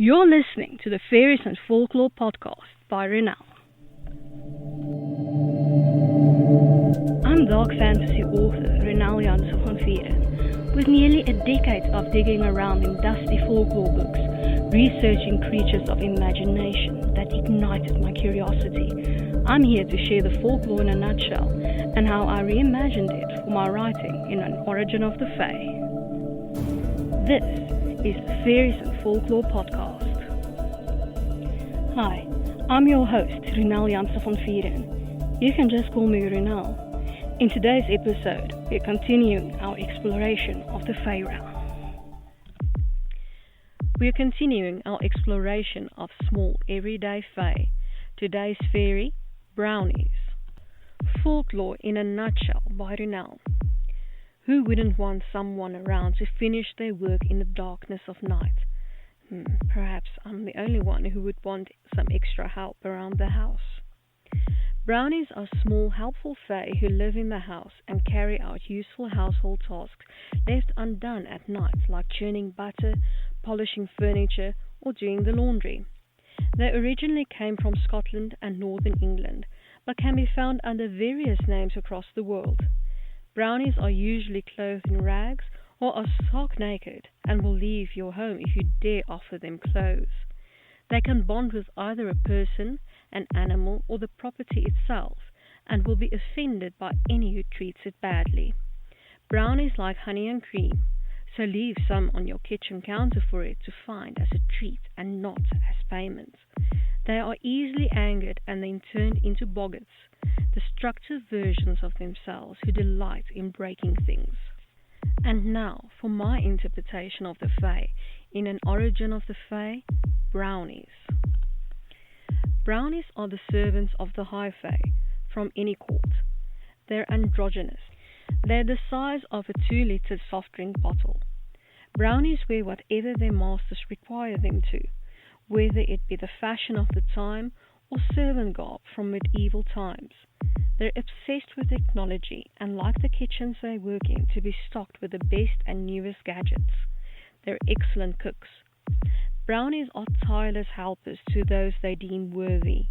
You're listening to the Fairies and Folklore podcast by Renal. I'm dark fantasy author Renal Jansen van Vieren. With nearly a decade of digging around in dusty folklore books, researching creatures of imagination that ignited my curiosity, I'm here to share the folklore in a nutshell and how I reimagined it for my writing in An Origin of the Fae. This is the Fairies and Folklore podcast. Hi, I'm your host, Renal Jansen van Vieren. You can just call me Renal. In today's episode, we're continuing our exploration of the Fae realm. We're continuing our exploration of small, everyday Fae. Today's fairy, brownies. Folklore in a nutshell by Renal. Who wouldn't want someone around to finish their work in the darkness of night? Perhaps I'm the only one who would want some extra help around the house. Brownies are small, helpful fae who live in the house and carry out useful household tasks left undone at night, like churning butter, polishing furniture, or doing the laundry. They originally came from Scotland and northern England, but can be found under various names across the world. Brownies are usually clothed in rags or are stark naked and will leave your home if you dare offer them clothes. They can bond with either a person, an animal, or the property itself and will be offended by any who treats it badly. Brownies like honey and cream, so leave some on your kitchen counter for it to find as a treat and not as payment. They are easily angered and then turned into boggarts, destructive versions of themselves who delight in breaking things. And now for my interpretation of the Fae in An Origin of the Fae, brownies. Brownies are the servants of the High Fae from any court. They're androgynous. They're the size of a 2-liter soft drink bottle. Brownies wear whatever their masters require them to, whether it be the fashion of the time or servant garb from medieval times. They're obsessed with technology and like the kitchens they work in to be stocked with the best and newest gadgets. They're excellent cooks. Brownies are tireless helpers to those they deem worthy.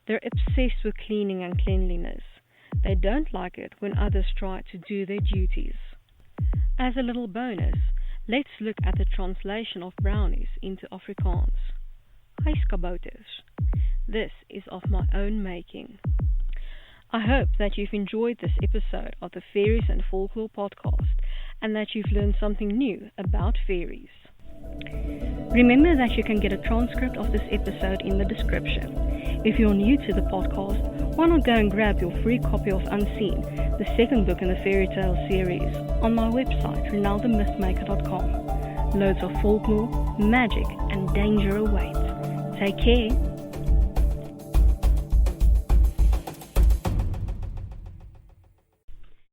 They're obsessed with cleaning and cleanliness. They don't like it when others try to do their duties. As a little bonus, let's look at the translation of brownies into Afrikaans. Huiskabouters. This is of my own making. I hope that you've enjoyed this episode of the Fairies and Folklore podcast and that you've learned something new about fairies. Remember that you can get a transcript of this episode in the description. If you're new to the podcast, why not go and grab your free copy of Unseen, the second book in the fairy tale series, on my website, renaldthemythmaker.com. Loads of folklore, magic, and danger await. Take care.